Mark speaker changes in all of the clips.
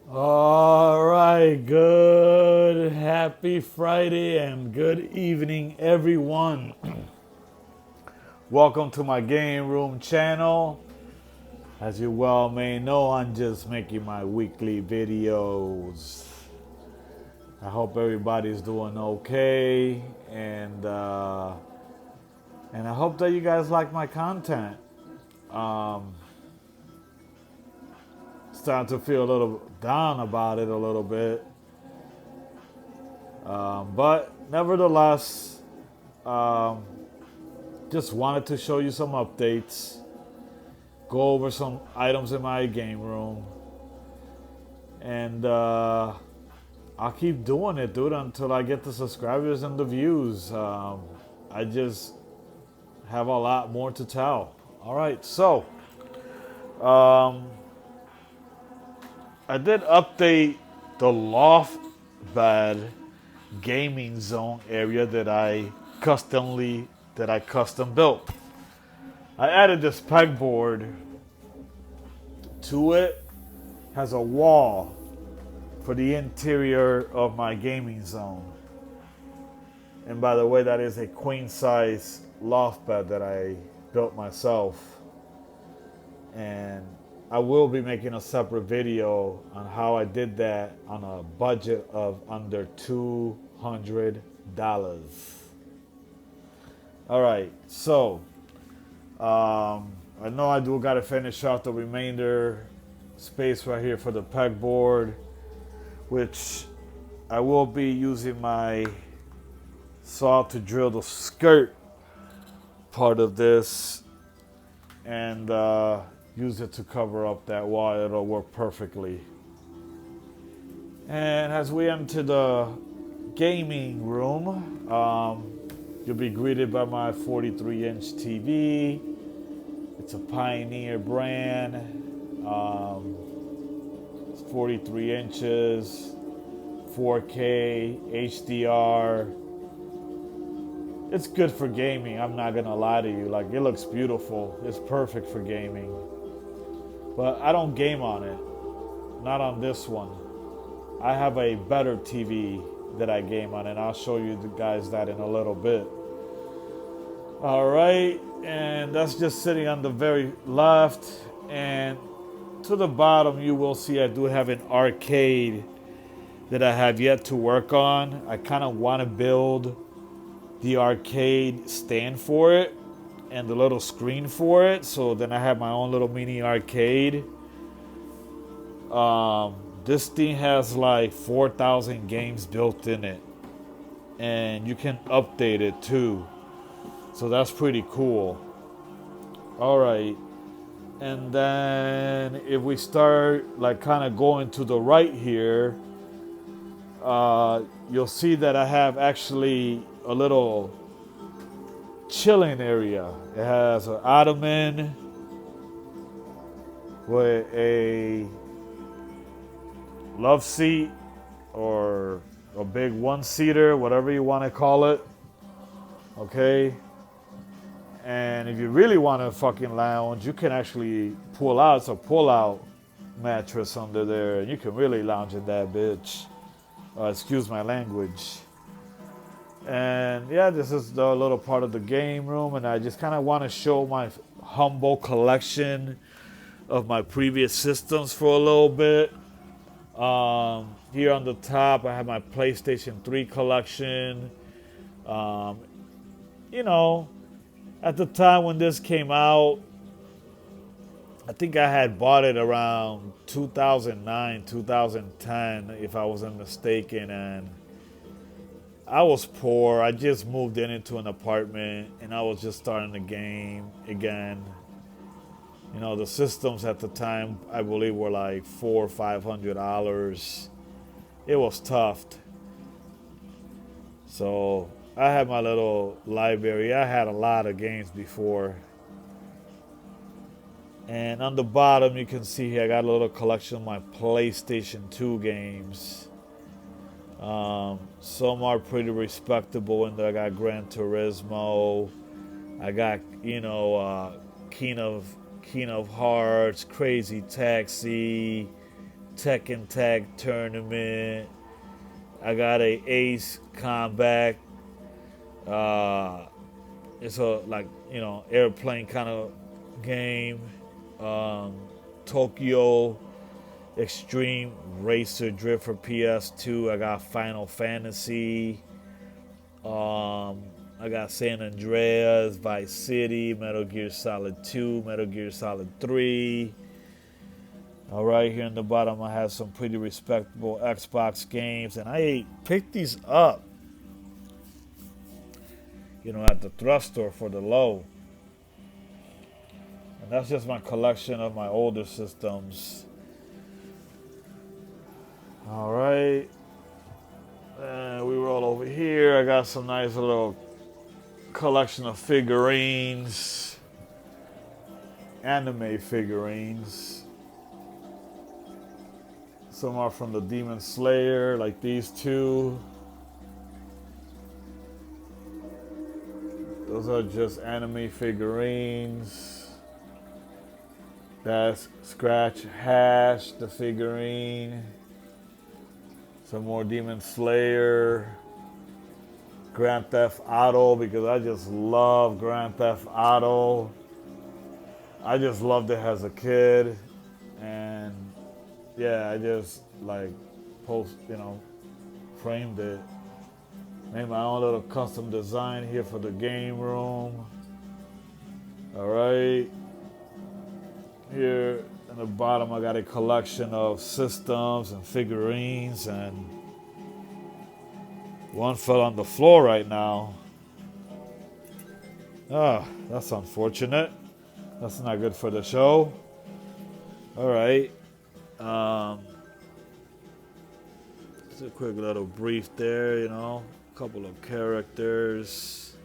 Speaker 1: All right, good, happy Friday, and good evening, everyone. Welcome to my game room channel. As you well may know, I'm just making my weekly videos. I hope everybody's doing okay, and I hope that you guys like my content. Um, Starting to feel a little down about it a little bit, but nevertheless. Um, Just wanted to show you some updates, go over some items in my game room, and I'll keep doing it, dude, until I get the subscribers and the views. I just have a lot more to tell. All right, so um, I did update the loft bed gaming zone area that I custom built. I added this pegboard to it. Has a wall for the interior of my gaming zone. And by the way, that is a queen size loft bed that I built myself. And I will be making a separate video on how I did that on a budget of under $200. All right, so I know I do got to finish off the remainder space right here for the pegboard, which I will be using my saw to drill the skirt part of this and use it to cover up that wall. It'll work perfectly. And as we enter the gaming room, you'll be greeted by my 43-inch TV. It's a Pioneer brand. It's 43 inches, 4K, HDR. It's good for gaming. I'm not gonna lie to you. Like, it looks beautiful. It's perfect for gaming. But I don't game on it. Not on this one. I have a better TV that I game on, and I'll show you guys that in a little bit. All right, and that's just sitting on the very left. And to the bottom, you will see I do have an arcade that I have yet to work on. I kind of want to build the arcade stand for it and the little screen for it, so then I have my own little mini arcade. This thing has like 4,000 games built in it, and you can update it too, so that's pretty cool. All right, and then if we start like kind of going to the right here, you'll see that I have actually a little chilling area. It has an ottoman with a love seat or a big one-seater, whatever you want to call it. Okay? And if you really want to fucking lounge, you can actually pull out. It's a pull-out mattress under there, and you can really lounge in that bitch. Excuse my language. And yeah, this is the little part of the game room, and I just kind of want to show my humble collection of my previous systems for a little bit. Here on the top, I have my PlayStation 3 collection. You know, at the time when this came out, I think I had bought it around 2009, 2010, if I wasn't mistaken, and I was poor. I just moved into an apartment, and I was just starting the game again. You know, the systems at the time, I believe, were like $400 or $500. It was tough. So I had my little library. I had a lot of games before. And on the bottom, you can see here, I got a little collection of my PlayStation 2 games. Some are pretty respectable in there. I got Gran Turismo. I got, King of Hearts, Crazy Taxi, Tekken Tag Tournament. I got a Ace Combat. It's a airplane kind of game. Tokyo Extreme Racer Drift for PS2. I got Final Fantasy. I got San Andreas, Vice City, Metal Gear Solid 2, Metal Gear Solid 3. All right, here in the bottom, I have some pretty respectable Xbox games, and I picked these up, at the thrift store for the low. And that's just my collection of my older systems. All right. And we roll over here. I got some nice little collection of figurines, anime figurines. Some are from the Demon Slayer, like these two. Those are just anime figurines. That's Scratch Hash, the figurine. Some more Demon Slayer. Grand Theft Auto, because I just love Grand Theft Auto. I just loved it as a kid. And yeah, I just framed it. Made my own little custom design here for the game room. All right. Here in the bottom, I got a collection of systems and figurines, and one fell on the floor right now. Ah, that's unfortunate. That's not good for the show. All right. Just a quick little brief there, couple of characters.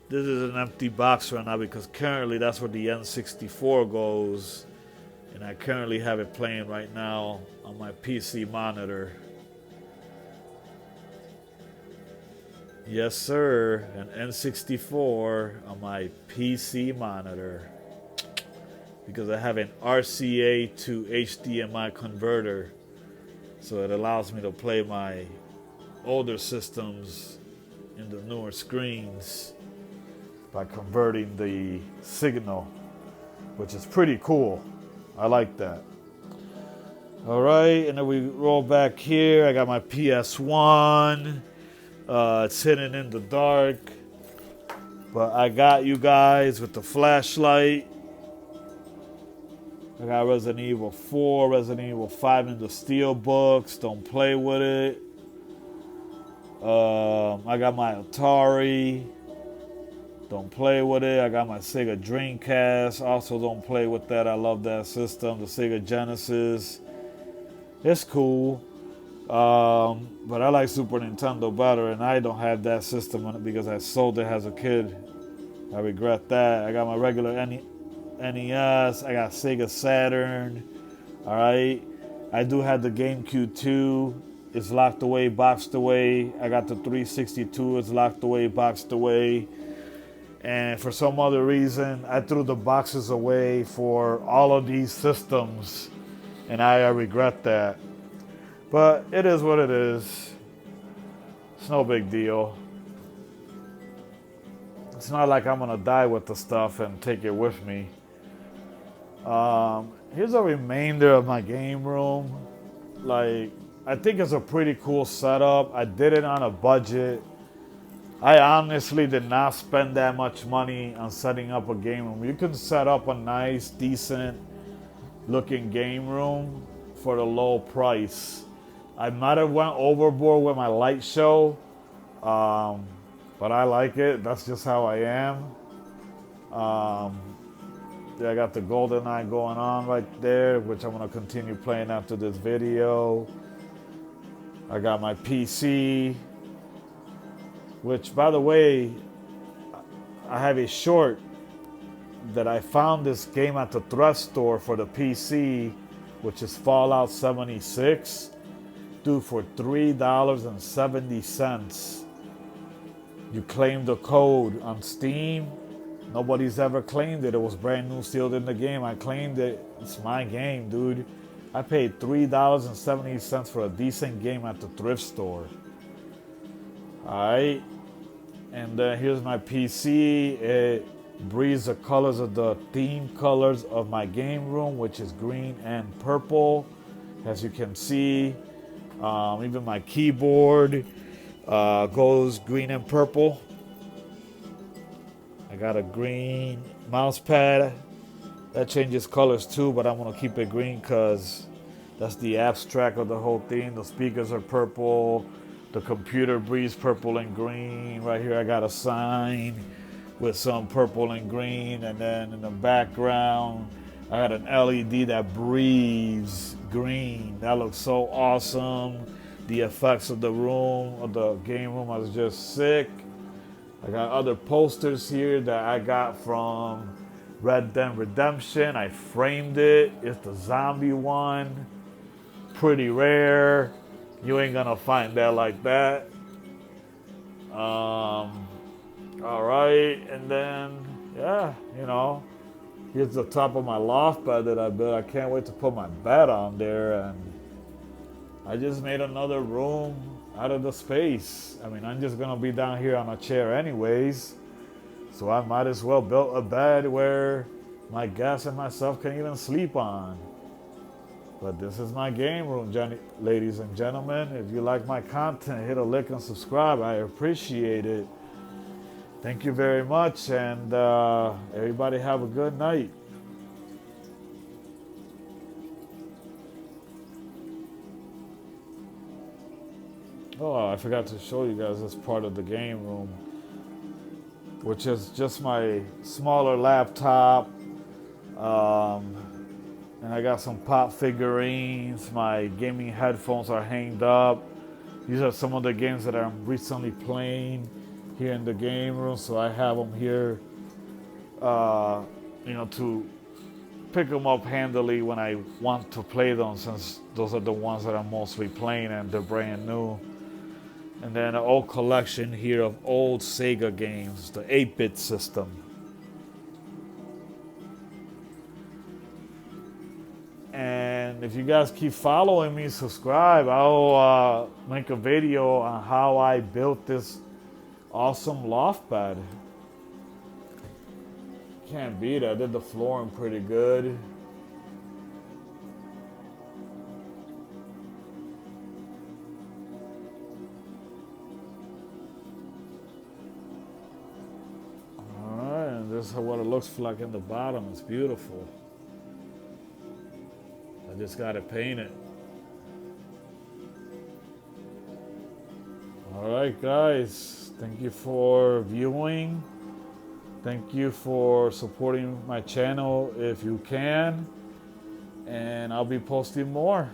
Speaker 1: This is an empty box right now because currently that's where the N64 goes, and I currently have it playing right now on my PC monitor. Yes, sir, an N64 on my PC monitor because I have an RCA to HDMI converter, so it allows me to play my older systems in the newer screens by converting the signal, which is pretty cool. I like that. All right, and then we roll back here. I got my PS1. It's hidden in the dark, but I got you guys with the flashlight. I got Resident Evil 4, Resident Evil 5 in the steel books. Don't play with it. I got my Atari. Don't play with it. I got my Sega Dreamcast. Also don't play with that. I love that system. The Sega Genesis. It's cool. But I like Super Nintendo better, and I don't have that system on it because I sold it as a kid. I regret that. I got my regular NES. I got Sega Saturn. All right. I do have the GameCube 2. It's locked away, boxed away. I got the 362. It's locked away, boxed away. And for some other reason, I threw the boxes away for all of these systems, and I regret that. But it is what it is. It's no big deal. It's not like I'm gonna die with the stuff and take it with me. Here's a remainder of my game room. I think it's a pretty cool setup. I did it on a budget. I honestly did not spend that much money on setting up a game room. You can set up a nice, decent looking game room for the low price. I might have went overboard with my light show, but I like it. That's just how I am. I got the GoldenEye going on right there, which I'm going to continue playing after this video. I got my PC, which, by the way, I have a short that I found this game at the thrift store for the PC, which is Fallout 76. Dude, for $3.70. You claim the code on Steam. Nobody's ever claimed it. It was brand new, sealed in the game. I claimed it. It's my game, dude. I paid $3.70 for a decent game at the thrift store. Alright. And then here's my PC. It breathes the colors of the theme colors of my game room, which is green and purple, as you can see. Even my keyboard goes green and purple. I got a green mouse pad that changes colors too, but I'm gonna keep it green because that's the abstract of the whole thing. The speakers are purple. The computer breathes purple and green. Right here I got a sign with some purple and green, and then in the background I got an LED that breathes green. That looks so awesome. The effects of the room, of the game room, was just sick. I got other posters here that I got from Red Dead Redemption. I framed it. It's the zombie one. Pretty rare. You ain't gonna find that like that. All right, and then yeah, you know, here's the top of my loft bed that I built. I can't wait to put my bed on there, and I just made another room out of the space. I mean, I'm just gonna be down here on a chair anyways, so I might as well build a bed where my guests and myself can even sleep on. But this is my game room, ladies and gentlemen. If you like my content, hit a like and subscribe. I appreciate it. Thank you very much, and everybody have a good night. Oh, I forgot to show you guys this part of the game room, which is just my smaller laptop. And I got some pop figurines. My gaming headphones are hanged up. These are some of the games that I'm recently playing here in the game room, so I have them here, to pick them up handily when I want to play them, since those are the ones that I'm mostly playing and they're brand new. And then an old collection here of old Sega games, the 8-bit system. And if you guys keep following me, subscribe, I'll make a video on how I built this awesome loft bed. Can't beat it. I did the flooring pretty good. Alright, and this is what it looks like in the bottom. It's beautiful. I just got to paint it. Alright guys, thank you for viewing. Thank you for supporting my channel if you can. And I'll be posting more.